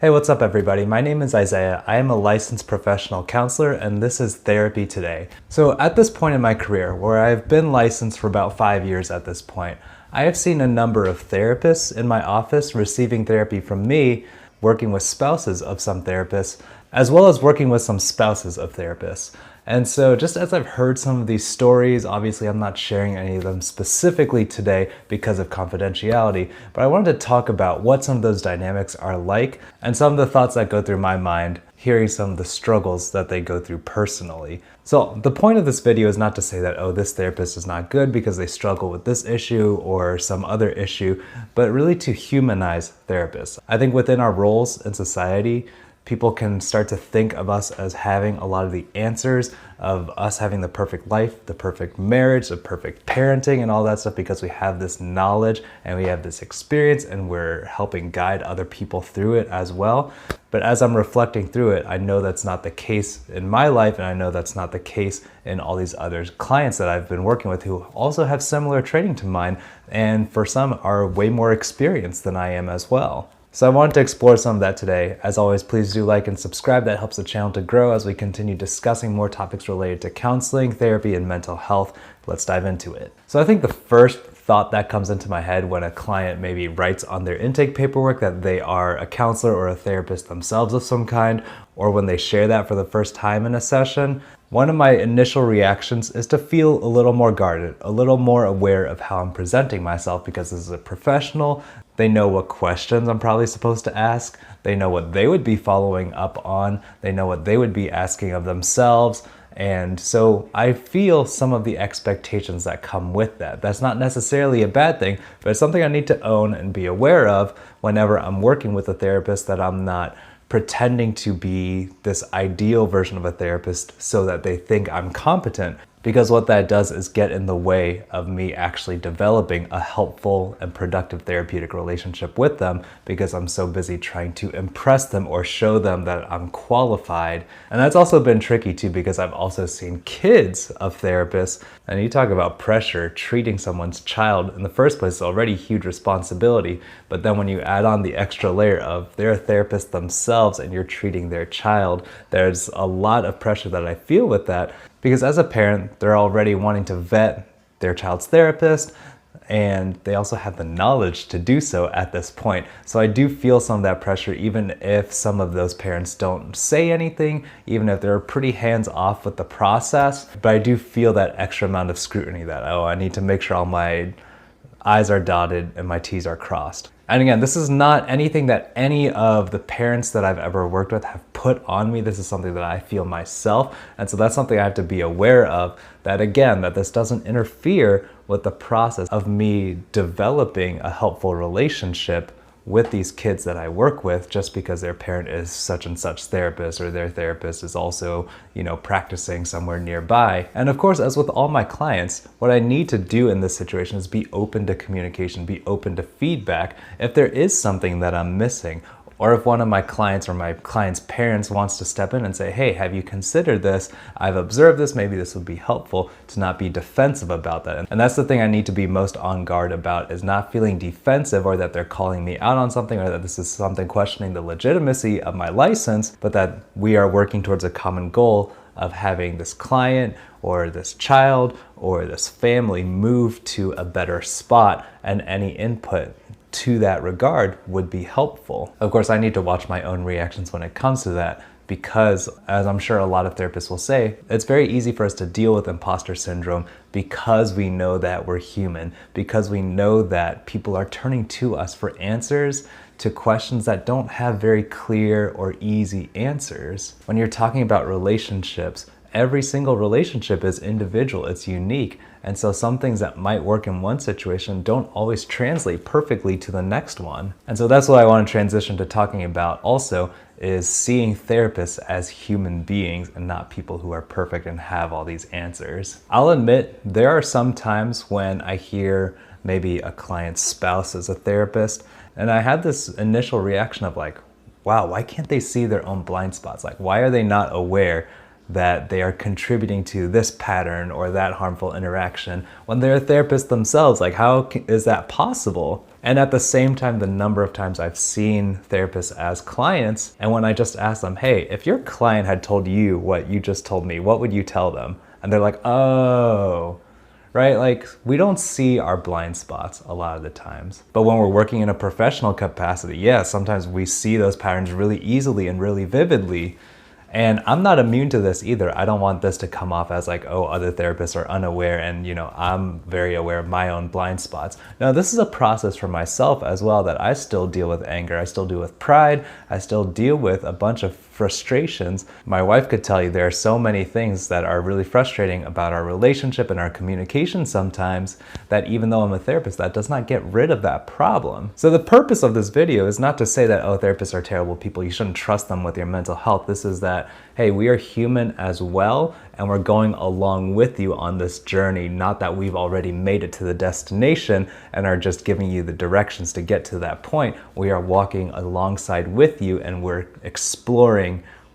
Hey, what's up everybody? My name is Isaiah. I am a licensed professional counselor and this is Therapy Today. So at this point in my career, where I've been licensed for about 5 years at this point, I have seen a number of therapists in my office receiving therapy from me, working with spouses of some therapists, as well as working with some spouses of therapists. And so just as I've heard some of these stories, obviously I'm not sharing any of them specifically today because of confidentiality, but I wanted to talk about what some of those dynamics are like and some of the thoughts that go through my mind, hearing some of the struggles that they go through personally. So the point of this video is not to say that, oh, this therapist is not good because they struggle with this issue or some other issue, but really to humanize therapists. I think within our roles in society, people can start to think of us as having a lot of the answers, of us having the perfect life, the perfect marriage, the perfect parenting and all that stuff because we have this knowledge and we have this experience and we're helping guide other people through it as well. But as I'm reflecting through it, I know that's not the case in my life and I know that's not the case in all these other clients that I've been working with who also have similar training to mine and for some are way more experienced than I am as well. So I wanted to explore some of that today. As always, please do like and subscribe. That helps the channel to grow as we continue discussing more topics related to counseling, therapy, and mental health. Let's dive into it. So I think the first thought that comes into my head when a client maybe writes on their intake paperwork that they are a counselor or a therapist themselves of some kind, or when they share that for the first time in a session, one of my initial reactions is to feel a little more guarded, a little more aware of how I'm presenting myself because this is a professional. They know what questions I'm probably supposed to ask. They know what they would be following up on. They know what they would be asking of themselves. And so I feel some of the expectations that come with that. That's not necessarily a bad thing, but it's something I need to own and be aware of whenever I'm working with a therapist, that I'm not pretending to be this ideal version of a therapist so that they think I'm competent. Because what that does is get in the way of me actually developing a helpful and productive therapeutic relationship with them because I'm so busy trying to impress them or show them that I'm qualified. And that's also been tricky too because I've also seen kids of therapists, and you talk about pressure, treating someone's child in the first place is already a huge responsibility, but then when you add on the extra layer of they're a therapist themselves and you're treating their child, there's a lot of pressure that I feel with that. Because as a parent, they're already wanting to vet their child's therapist, and they also have the knowledge to do so at this point. So I do feel some of that pressure, even if some of those parents don't say anything, even if they're pretty hands-off with the process. But I do feel that extra amount of scrutiny that, oh, I need to make sure all my I's are dotted and my T's are crossed. And again, this is not anything that any of the parents that I've ever worked with have put on me. This is something that I feel myself. And so that's something I have to be aware of, that again, that this doesn't interfere with the process of me developing a helpful relationship with these kids that I work with just because their parent is such and such therapist or their therapist is also, practicing somewhere nearby. And of course, as with all my clients, what I need to do in this situation is be open to communication, be open to feedback if there is something that I'm missing. Or if one of my clients or my client's parents wants to step in and say, hey, have you considered this? I've observed this, maybe this would be helpful, to not be defensive about that. And that's the thing I need to be most on guard about, is not feeling defensive or that they're calling me out on something or that this is something questioning the legitimacy of my license, but that we are working towards a common goal of having this client or this child or this family move to a better spot, and any input to that regard would be helpful. Of course, I need to watch my own reactions when it comes to that because, as I'm sure a lot of therapists will say, it's very easy for us to deal with imposter syndrome because we know that we're human, because we know that people are turning to us for answers to questions that don't have very clear or easy answers. When you're talking about relationships, every single relationship is individual, it's unique. And so some things that might work in one situation don't always translate perfectly to the next one. And so that's what I want to transition to talking about also, is seeing therapists as human beings and not people who are perfect and have all these answers. I'll admit there are some times when I hear maybe a client's spouse is a therapist, and I had this initial reaction of like, wow, why can't they see their own blind spots? Like, why are they not aware that they are contributing to this pattern or that harmful interaction when they're a therapist themselves. Like, how is that possible? And at the same time, the number of times I've seen therapists as clients, and when I just ask them, hey, if your client had told you what you just told me, what would you tell them? And they're like, oh, right? Like, we don't see our blind spots a lot of the times. But when we're working in a professional capacity, yeah, sometimes we see those patterns really easily and really vividly. And I'm not immune to this either. I don't want this to come off as like, oh, other therapists are unaware and, I'm very aware of my own blind spots. No, this is a process for myself as well, that I still deal with anger. I still deal with pride. I still deal with a bunch of frustrations. My wife could tell you there are so many things that are really frustrating about our relationship and our communication sometimes, that even though I'm a therapist, that does not get rid of that problem. So the purpose of this video is not to say that, oh, therapists are terrible people, you shouldn't trust them with your mental health. This is that, hey, we are human as well, and we're going along with you on this journey, not that we've already made it to the destination and are just giving you the directions to get to that point. We are walking alongside with you, and we're exploring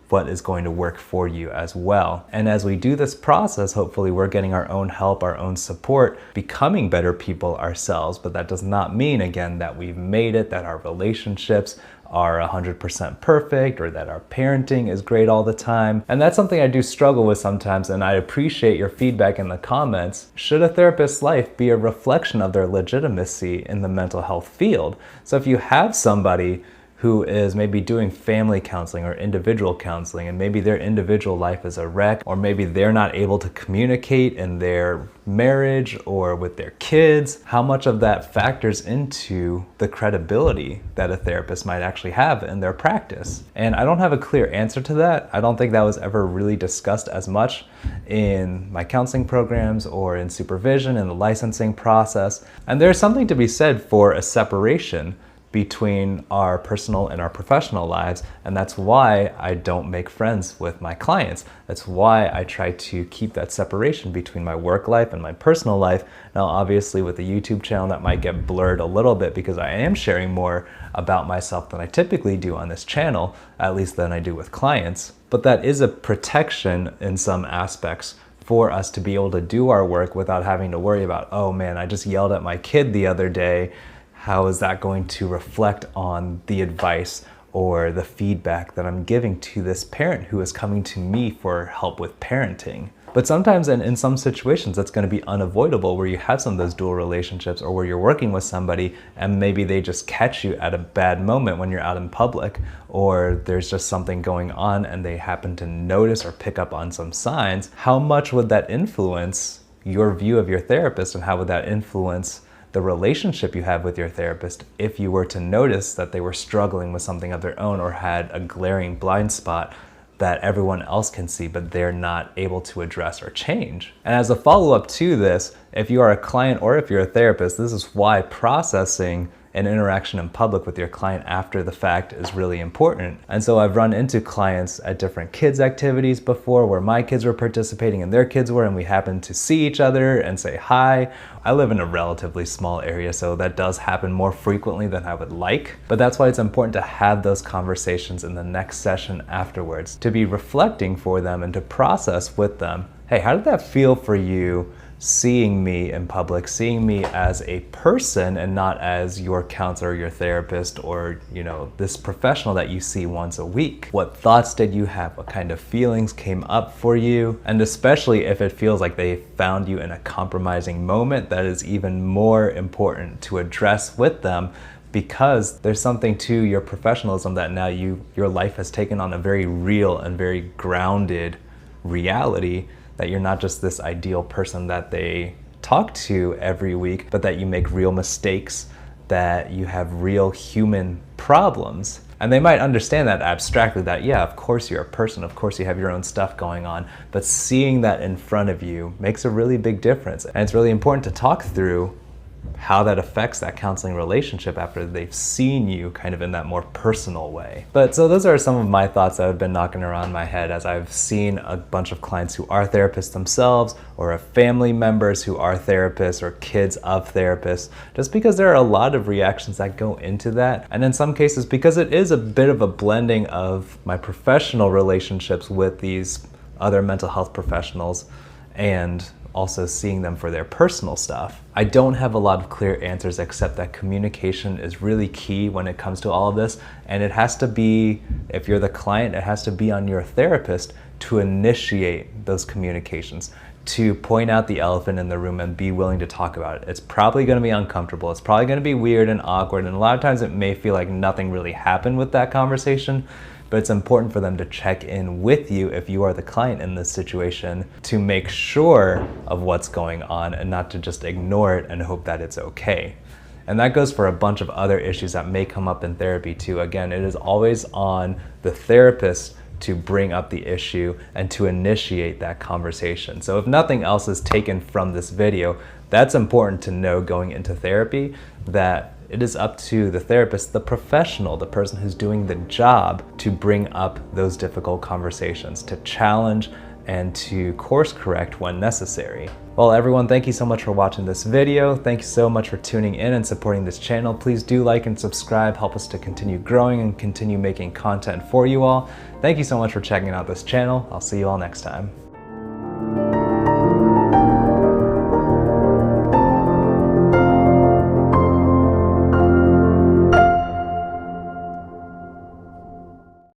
what is going to work for you as well. And as we do this process, hopefully we're getting our own help, our own support, becoming better people ourselves. But that does not mean, again, that we've made it, that our relationships are 100% perfect, or that our parenting is great all the time. And that's something I do struggle with sometimes, and I appreciate your feedback in the comments. Should a therapist's life be a reflection of their legitimacy in the mental health field? So if you have somebody who is maybe doing family counseling or individual counseling, and maybe their individual life is a wreck, or maybe they're not able to communicate in their marriage or with their kids, how much of that factors into the credibility that a therapist might actually have in their practice? And I don't have a clear answer to that. I don't think that was ever really discussed as much in my counseling programs or in supervision in the licensing process. And there's something to be said for a separation between our personal and our professional lives, and that's why I don't make friends with my clients. That's why I try to keep that separation between my work life and my personal life. Now, obviously with the YouTube channel, that might get blurred a little bit because I am sharing more about myself than I typically do on this channel, at least than I do with clients. But that is a protection in some aspects for us to be able to do our work without having to worry about, oh man, I just yelled at my kid the other day. How is that going to reflect on the advice or the feedback that I'm giving to this parent who is coming to me for help with parenting? But sometimes in some situations, that's going to be unavoidable, where you have some of those dual relationships, or where you're working with somebody and maybe they just catch you at a bad moment when you're out in public, or there's just something going on and they happen to notice or pick up on some signs. How much would that influence your view of your therapist, and how would that influence the relationship you have with your therapist if you were to notice that they were struggling with something of their own, or had a glaring blind spot that everyone else can see but they're not able to address or change? And as a follow-up to this, if you are a client or if you're a therapist, this is why processing an interaction in public with your client after the fact is really important. And so I've run into clients at different kids activities before, where my kids were participating and their kids were, and we happened to see each other and say hi. I live in a relatively small area, so that does happen more frequently than I would like. But that's why it's important to have those conversations in the next session afterwards, to be reflecting for them and to process with them, hey, how did that feel for you seeing me in public, seeing me as a person and not as your counselor, your therapist, or this professional that you see once a week? What thoughts did you have? What kind of feelings came up for you? And especially if it feels like they found you in a compromising moment, that is even more important to address with them, because there's something to your professionalism that now your life has taken on a very real and very grounded reality, that you're not just this ideal person that they talk to every week, but that you make real mistakes, that you have real human problems. And they might understand that abstractly, that yeah, of course you're a person, of course you have your own stuff going on, but seeing that in front of you makes a really big difference. And it's really important to talk through how that affects that counseling relationship after they've seen you kind of in that more personal way. But so those are some of my thoughts that have been knocking around my head as I've seen a bunch of clients who are therapists themselves, or have family members who are therapists, or kids of therapists, just because there are a lot of reactions that go into that. And in some cases, because it is a bit of a blending of my professional relationships with these other mental health professionals and also seeing them for their personal stuff. I don't have a lot of clear answers except that communication is really key when it comes to all of this, and it has to be, if you're the client, it has to be on your therapist to initiate those communications, to point out the elephant in the room and be willing to talk about it. It's probably going to be uncomfortable, it's probably going to be weird and awkward, and a lot of times it may feel like nothing really happened with that conversation, but it's important for them to check in with you if you are the client in this situation to make sure of what's going on and not to just ignore it and hope that it's okay. And that goes for a bunch of other issues that may come up in therapy too. Again, it is always on the therapist to bring up the issue and to initiate that conversation. So if nothing else is taken from this video, that's important to know going into therapy, that it is up to the therapist, the professional, the person who's doing the job, to bring up those difficult conversations, to challenge and to course correct when necessary. Well, everyone, thank you so much for watching this video. Thank you so much for tuning in and supporting this channel. Please do like and subscribe, help us to continue growing and continue making content for you all. Thank you so much for checking out this channel. I'll see you all next time.